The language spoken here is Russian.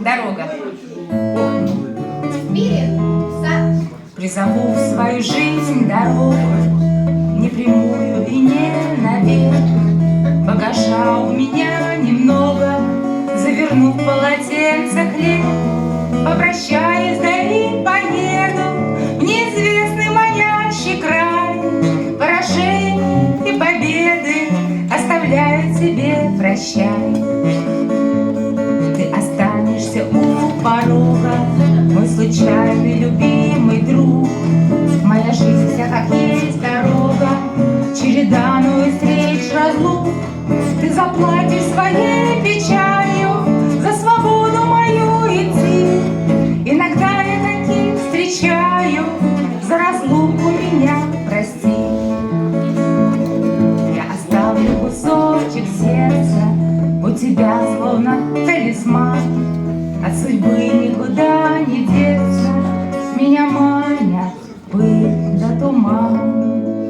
Дорога. Призову в свою жизнь дорогу, не прямую и не наверх. Багажа у меня немного, заверну в полотенце хлеб. Попрощаюсь, да и поеду в неизвестный манящий край. Поражения и победы оставляют тебе прощай. Ты останешься у порога, мой случайный любимый друг. Моя жизнь вся как есть дорога, череда, ну и встреч, разлук. Ты заплатишь своей печалью за свободу мою идти. Иногда я таких встречаю, за разлуку меня прости. Я оставлю кусочек сердца у тебя, словно талисман. От судьбы никуда не деться, меня манят пыль да туман.